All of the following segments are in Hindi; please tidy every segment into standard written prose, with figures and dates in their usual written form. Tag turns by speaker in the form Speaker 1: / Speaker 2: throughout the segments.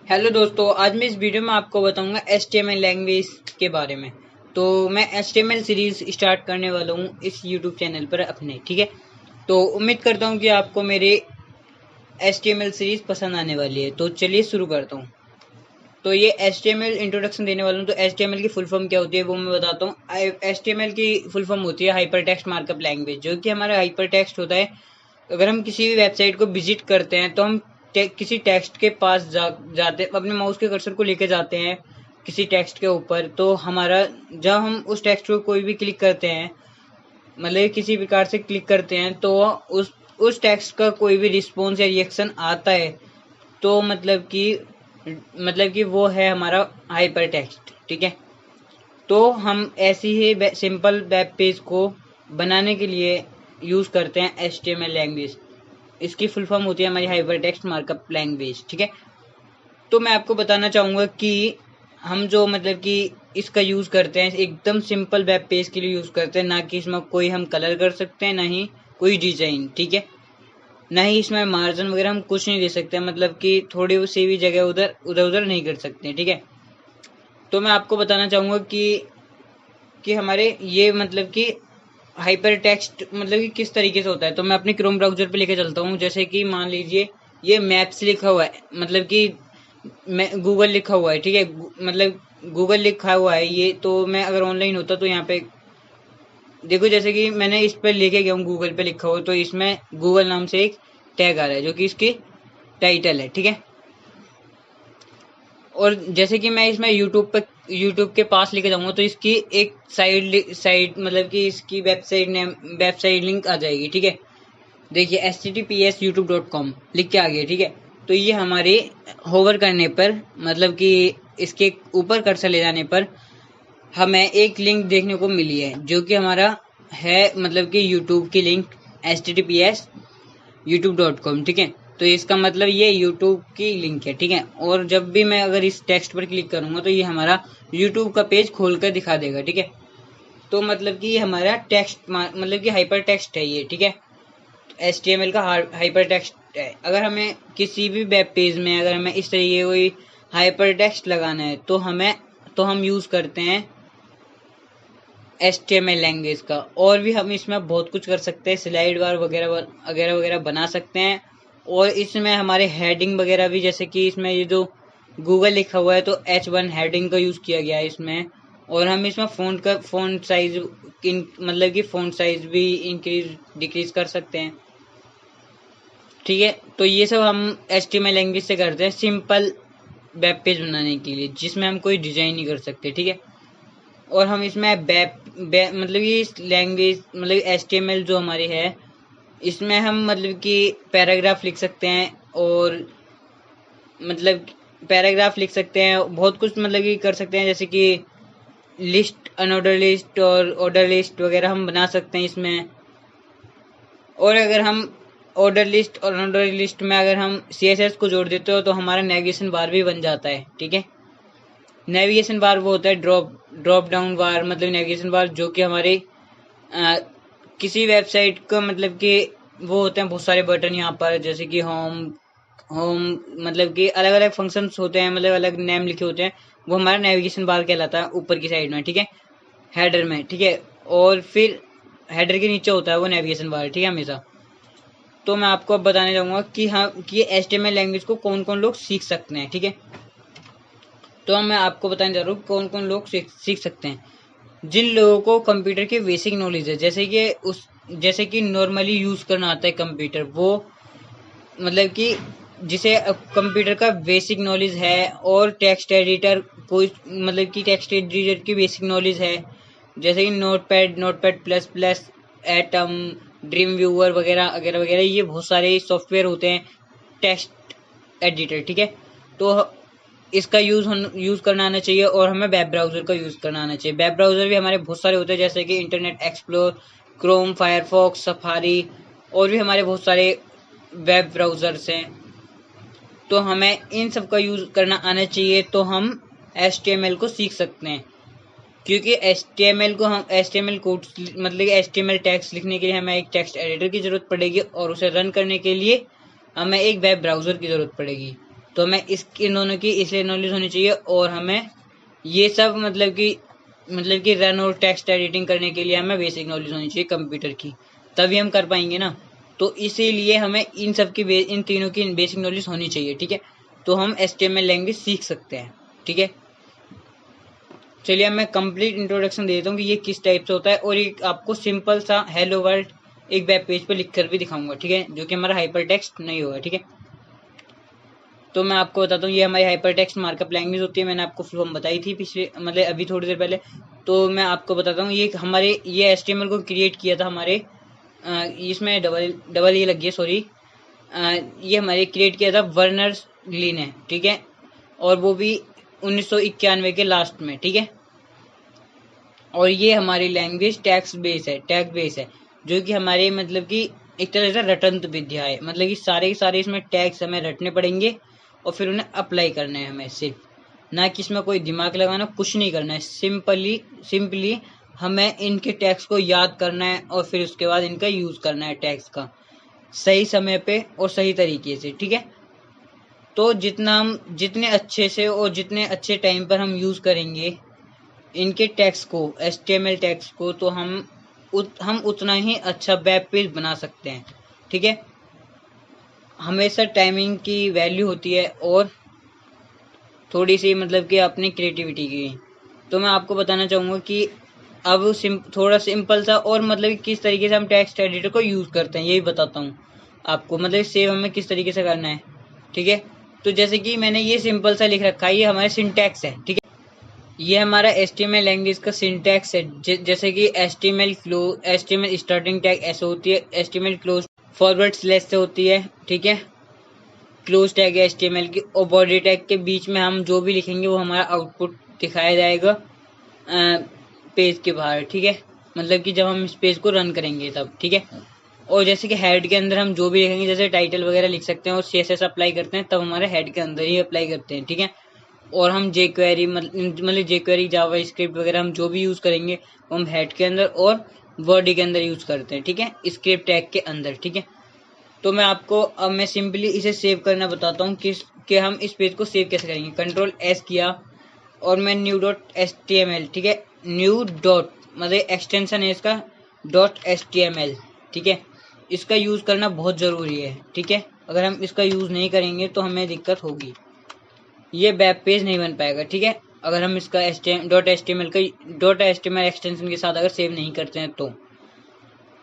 Speaker 1: हेलो दोस्तों, आज मैं इस वीडियो में आपको बताऊंगा HTML लैंग्वेज के बारे में। तो मैं HTML सीरीज स्टार्ट करने वाला हूँ इस YouTube चैनल पर अपने, ठीक है। तो उम्मीद करता हूँ कि आपको मेरे HTML सीरीज पसंद आने वाली है। तो चलिए शुरू करता हूँ। तो ये HTML इंट्रोडक्शन देने वाला हूँ। तो HTML की फुल फॉर्म क्या होती है वो मैं बताता हूँ। HTML की फुल फॉर्म होती है हाइपर टेक्स्ट मार्कअप लैंग्वेज, जो कि हमारा हाइपर टेक्स्ट होता है। अगर हम किसी भी वेबसाइट को विजिट करते हैं तो हम किसी टेक्स्ट के पास जाते अपने माउस के कर्सर को लेके जाते हैं किसी टेक्स्ट के ऊपर, तो हमारा जब हम उस टेक्स्ट को कोई भी क्लिक करते हैं, मतलब किसी प्रकार से क्लिक करते हैं, तो उस टेक्स्ट का कोई भी रिस्पॉन्स या रिएक्शन आता है, तो मतलब कि वो है हमारा हाइपर टेक्स्ट, ठीक है। तो हम ऐसी ही सिंपल वेब पेज को बनाने के लिए यूज करते हैं HTML लैंग्वेज। इसकी फुल फॉर्म होती है हमारी हाइपर टेक्स्ट मार्कअप लैंग्वेज, ठीक है। तो मैं आपको बताना चाहूँगा कि हम जो मतलब कि इसका यूज़ करते हैं एकदम सिंपल वेब पेज के लिए यूज़ करते हैं, ना कि इसमें कोई हम कलर कर सकते हैं, ना ही कोई डिजाइन, ठीक है। ना ही इसमें मार्जिन वगैरह हम कुछ नहीं दे सकते, मतलब कि थोड़ी सी भी जगह उधर नहीं कर सकते, ठीक है। तो मैं आपको बताना चाहूँगा कि हमारे ये मतलब कि हाइपर टेक्स्ट मतलब कि किस तरीके से होता है। तो मैं अपने क्रोम ब्राउजर पे लेके चलता हूँ। जैसे कि मान लीजिए ये मैप्स लिखा हुआ है, मतलब कि मैं गूगल लिखा हुआ है, ठीक है। मतलब गूगल लिखा हुआ है ये, तो मैं अगर ऑनलाइन होता तो यहाँ पे देखो, जैसे कि मैंने इस पर लेके गया हूँ, गूगल पे लिखा हुआ, तो इसमें गूगल नाम से एक टैग आ रहा है जो कि इसकी टाइटल है, ठीक है। और जैसे कि मैं इसमें यूट्यूब के पास लेके जाऊंगा तो इसकी एक साइड मतलब कि इसकी वेबसाइट लिंक आ जाएगी, ठीक है। देखिए https youtube.com लिख के आ गया, ठीक है। तो ये हमारे होवर करने पर, मतलब कि इसके ऊपर कर्सर ले जाने पर हमें एक लिंक देखने को मिली है, जो कि हमारा है मतलब कि यूट्यूब की लिंक https youtube.com, ठीक है। तो इसका मतलब ये यूट्यूब की लिंक है, ठीक है। और जब भी मैं अगर इस टेक्स्ट पर क्लिक करूंगा तो ये हमारा यूट्यूब का पेज खोल कर दिखा देगा, ठीक है। तो मतलब कि ये हमारा टेक्स्ट मतलब कि हाइपर टेक्स्ट है ये, ठीक है। HTML का हाइपर टेक्स्ट है। अगर हमें किसी भी वेब पेज में अगर हमें इस तरीके कोई हाइपर टेक्स्ट लगाना है तो हम यूज करते हैं HTML लैंग्वेज का। और भी हम इसमें बहुत कुछ कर सकते हैं, स्लाइड बार वगैरह वगैरह वगैरह बना सकते हैं। और इसमें हमारे हेडिंग वगैरह भी, जैसे कि इसमें ये जो गूगल लिखा हुआ है तो H1 हेडिंग का यूज किया गया है इसमें। और हम इसमें फ़ॉन्ट साइज मतलब कि फ़ॉन्ट साइज भी इंक्रीज डिक्रीज कर सकते हैं, ठीक है। तो ये सब हम HTML लैंग्वेज से करते हैं सिंपल वेब पेज बनाने के लिए, जिसमें हम कोई डिजाइन नहीं कर सकते, ठीक है। और हम इसमें मतलब कि इस लैंग्वेज मतलब HTML जो हमारी है, इसमें हम मतलब कि पैराग्राफ लिख सकते हैं, और मतलब पैराग्राफ लिख सकते हैं, बहुत कुछ मतलब कि कर सकते हैं, जैसे कि लिस्ट, अनऑर्डर लिस्ट और ऑर्डर लिस्ट वगैरह हम बना सकते हैं इसमें। और अगर हम ऑर्डर लिस्ट और अनऑर्डर लिस्ट में अगर हम CSS को जोड़ देते हो तो हमारा नेविगेशन बार भी बन जाता है, ठीक है। नेविगेशन बार वो होता है ड्रॉप डाउन बार, मतलब नेविगेशन बार, जो कि हमारे किसी वेबसाइट का मतलब कि वो होते हैं बहुत सारे बटन यहाँ पर, जैसे कि होम होम मतलब कि अलग अलग फंक्शंस होते हैं, मतलब अलग नेम लिखे होते हैं, वो हमारा नेविगेशन बार कहलाता है ऊपर की साइड में, ठीक है, हेडर में, ठीक है। और फिर हेडर के नीचे होता है वो नेविगेशन बार, ठीक है, हमेशा। तो मैं आपको अब बताने जाऊंगा कि हाँ कि HTML लैंग्वेज को कौन कौन लोग सीख सकते हैं, ठीक है। तो मैं आपको बताने जा रहा हूँ कौन कौन लोग सीख सकते हैं। जिन लोगों को कंप्यूटर की बेसिक नॉलेज है, जैसे कि नॉर्मली यूज करना आता है कंप्यूटर, वो मतलब कि जिसे कंप्यूटर का बेसिक नॉलेज है, और टेक्स्ट एडिटर कोई मतलब कि टेक्स्ट एडिटर की बेसिक नॉलेज है, जैसे कि notepad plus plus, atom, dream viewer वगैरह वगैरह वगैरह, ये बहुत सारे सॉफ्टवेयर होते हैं टेक्स्ट एडिटर, ठीक है। तो इसका यूज करना आना चाहिए, और हमें वेब ब्राउजर का यूज करना आना चाहिए। वेब ब्राउजर भी हमारे बहुत सारे होते हैं, जैसे कि internet explore, Chrome, Firefox, safari, और भी हमारे बहुत सारे वेब ब्राउजर्स हैं। तो हमें इन सब का यूज करना आना चाहिए, तो हम HTML को सीख सकते हैं। क्योंकि HTML कोड मतलब HTML टैग्स लिखने के लिए हमें एक टेक्स्ट एडिटर की जरूरत पड़ेगी, और उसे रन करने के लिए हमें एक वेब ब्राउजर की जरूरत पड़ेगी। तो हमें इन दोनों की इसलिए नॉलेज होनी चाहिए, और हमें ये सब मतलब कि रन और टेक्स्ट एडिटिंग करने के लिए हमें बेसिक नॉलेज होनी चाहिए कंप्यूटर की, तभी हम कर पाएंगे ना। तो इसीलिए हमें इन तीनों की बेसिक नॉलेज होनी चाहिए, ठीक है। तो हम HTML लैंग्वेज सीख सकते हैं, ठीक है। चलिए मैं कंप्लीट इंट्रोडक्शन दे देता हूँ कि ये किस टाइप से होता है, और एक आपको सिंपल सा हेलो वर्ल्ड एक वेब पेज पर लिखकर भी दिखाऊंगा, ठीक है, जो कि हमारा हाइपर टेक्स्ट नहीं होगा, ठीक है। तो मैं आपको बताता हूँ, ये हमारी हाइपर टेक्स्ट मार्कअप लैंग्वेज होती है। मैंने आपको फुल फॉर्म बताई थी पिछले मतलब अभी थोड़ी देर पहले। तो मैं आपको बताता हूँ, ये HTML को क्रिएट किया था हमारे इसमें डबल ये लग गया, सॉरी। ये हमारे क्रिएट किया था वर्नर ली ने, ठीक है, और वो भी 1991 के लास्ट में, ठीक है। और ये हमारी लैंग्वेज टैग बेस है, जो कि हमारे मतलब कि एक तरह से रटंत विद्या है, मतलब कि सारे के सारे इसमें टैग्स हमें रटने पड़ेंगे और फिर उन्हें अप्लाई करना है हमें, सिर्फ ना कि इसमें कोई दिमाग लगाना, कुछ नहीं करना है। सिंपली हमें इनके टैग्स को याद करना है और फिर उसके बाद इनका यूज करना है टैग्स का सही समय पे और सही तरीके से, ठीक है। तो जितने अच्छे से और जितने अच्छे टाइम पर हम यूज करेंगे इनके टैग्स को, HTML टैग्स को, तो हम उतना ही अच्छा वेब पेज बना सकते हैं, ठीक है। हमेशा टाइमिंग की वैल्यू होती है और थोड़ी सी मतलब कि अपनी क्रिएटिविटी की। तो मैं आपको बताना चाहूँगा कि अब थोड़ा सिंपल सा और मतलब कि किस तरीके से हम टेक्स्ट एडिटर को यूज़ करते हैं, यही बताता हूँ आपको, मतलब सेव हमें किस तरीके से करना है, ठीक है। तो जैसे कि मैंने ये सिंपल सा लिख रखा है, ये हमारा सिंटैक्स है, ठीक है। ये हमारा HTML लैंग्वेज का सिंटैक्स है, जैसे कि HTML स्टार्टिंग टैग ऐसे होती है, HTML क्लोज फॉरवर्ड स्लैश से होती है, ठीक है। क्लोज टैग है HTML की, और बॉडी टैग के बीच में हम जो भी लिखेंगे वो हमारा आउटपुट दिखाया जाएगा पेज के बाहर, ठीक है, मतलब कि जब हम इस पेज को रन करेंगे तब, ठीक है। और जैसे कि हेड के अंदर हम जो भी लिखेंगे, जैसे टाइटल वगैरह लिख सकते हैं और CSS अप्लाई करते हैं, तब हमारे हेड के अंदर ही अप्लाई करते हैं, ठीक है। और हम jQuery मतलब jQuery जावा स्क्रिप्ट वगैरह हम जो भी यूज करेंगे वो हम हेड के अंदर और बॉडी के अंदर यूज करते हैं, ठीक है, स्क्रिप्ट टैग के अंदर, ठीक है। तो मैं सिंपली इसे सेव करना बताता हूँ कि हम इस पेज को सेव कैसे करेंगे। Ctrl+S किया और मैं new.html, ठीक है, न्यू डॉट मतलब एक्सटेंशन है इसका .html, ठीक है। इसका यूज करना बहुत जरूरी है, ठीक है। अगर हम इसका यूज नहीं करेंगे तो हमें दिक्कत होगी, ये वेब पेज नहीं बन पाएगा, ठीक है। अगर हम इसका .html एक्सटेंशन के साथ अगर सेव नहीं करते हैं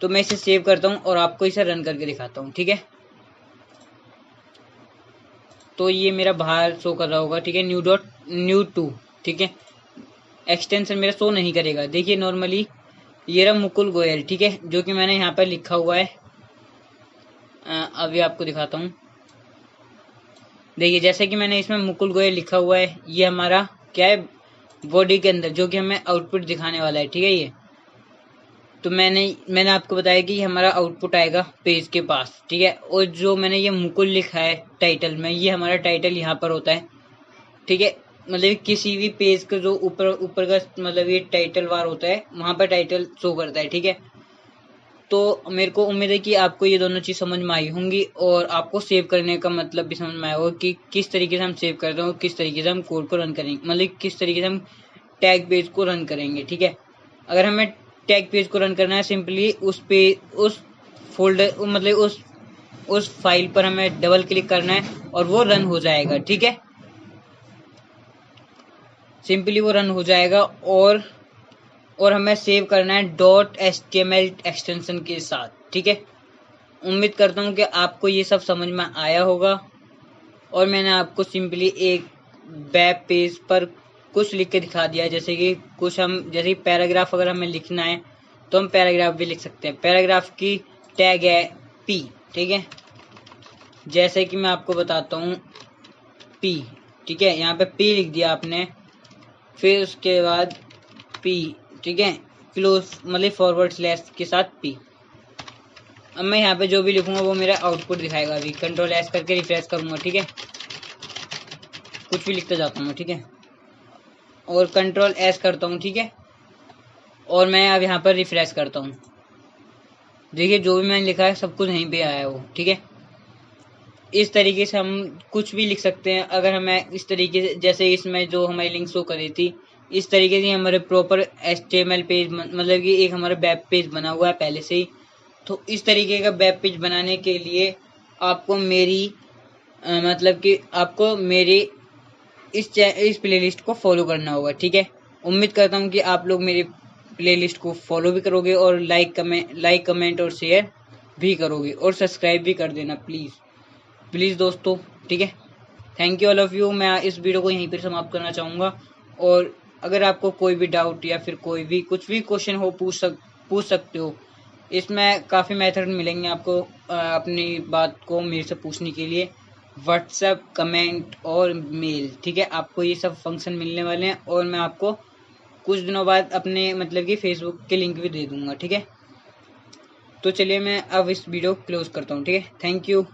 Speaker 1: तो मैं इसे सेव करता हूँ और आपको इसे रन करके दिखाता हूँ, ठीक है। तो ये मेरा बाहर शो कर रहा होगा, ठीक है, न्यू2, ठीक है। एक्सटेंशन मेरा शो नहीं करेगा, देखिए नॉर्मली ये रहा मुकुल गोयल, ठीक है, जो कि मैंने यहाँ पर लिखा हुआ है। अभी आपको दिखाता हूँ, देखिए जैसे कि मैंने इसमें मुकुल गोयल लिखा हुआ है, ये हमारा क्या है बॉडी के अंदर, जो कि हमें आउटपुट दिखाने वाला है, ठीक है। ये तो मैंने आपको बताया कि हमारा आउटपुट आएगा पेज के पास, ठीक है। और जो मैंने ये मुकुल लिखा है टाइटल में, ये हमारा टाइटल यहाँ पर होता है, ठीक है। मतलब किसी भी पेज का जो ऊपर का मतलब ये टाइटल बार होता है, वहां पर टाइटल शो करता है, ठीक है। तो मेरे को उम्मीद है कि आपको ये दोनों चीज समझ में आई होंगी और आपको सेव करने का मतलब भी समझ में आया होगा कि किस तरीके से हम सेव करते हैं और किस तरीके से हम कोड को रन करेंगे, मतलब किस तरीके से हम टैग पेज को रन करेंगे, ठीक है। अगर हमें टैग पेज को रन करना है, सिंपली उस फोल्डर मतलब उस फाइल पर हमें डबल क्लिक करना है और वो रन हो जाएगा, ठीक है। सिंपली वो रन हो जाएगा और हमें सेव करना है .html एक्सटेंशन के साथ, ठीक है। उम्मीद करता हूँ कि आपको ये सब समझ में आया होगा और मैंने आपको सिंपली एक वेब पेज पर कुछ लिख के दिखा दिया, जैसे कि जैसे पैराग्राफ अगर हमें लिखना है तो हम पैराग्राफ भी लिख सकते हैं। पैराग्राफ की टैग है P, ठीक है, जैसे कि मैं आपको बताता हूँ P, ठीक है। यहाँ पे P लिख दिया आपने, फिर उसके बाद P, ठीक है, क्लोज मतलब फॉरवर्ड स्लैश के साथ P। अब मैं यहाँ पे जो भी लिखूंगा वो मेरा आउटपुट दिखाएगा। अभी Ctrl+S करके रिफ्रेश करूंगा, ठीक है, कुछ भी लिखते जाता हूँ, ठीक है, और Ctrl+S करता हूँ, ठीक है, और मैं अब यहाँ पर रिफ्रेश करता हूँ। देखिए जो भी मैंने लिखा है सब कुछ यहीं पे आया वो, ठीक है। इस तरीके से हम कुछ भी लिख सकते हैं। अगर हमें इस तरीके से, जैसे इसमें जो हमारी लिंक शो कर रही थी, इस तरीके से हमारे प्रॉपर HTML पेज, मतलब कि एक हमारा वेब पेज बना हुआ है पहले से ही। तो इस तरीके का वेब पेज बनाने के लिए आपको मेरी मतलब कि आपको मेरी इस प्लेलिस्ट को फॉलो करना होगा, ठीक है। उम्मीद करता हूँ कि आप लोग मेरी प्लेलिस्ट को फॉलो भी करोगे और लाइक कमेंट और शेयर भी करोगे, और सब्सक्राइब भी कर देना प्लीज़ प्लीज़ दोस्तों, ठीक है। Thank you all of you. मैं इस वीडियो को यहीं पर समाप्त करना चाहूँगा, और अगर आपको कोई भी डाउट या फिर कोई भी कुछ भी क्वेश्चन हो पूछ सकते हो। इसमें काफ़ी मेथड मिलेंगे आपको अपनी बात को मेरे से पूछने के लिए। व्हाट्सएप, कमेंट और मेल, ठीक है। आपको ये सब फंक्शन मिलने वाले हैं, और मैं आपको कुछ दिनों बाद अपने मतलब कि फेसबुक के लिंक भी दे दूंगा, ठीक है। तो चलिए मैं अब इस वीडियो को क्लोज करता हूँ, ठीक है। Thank you.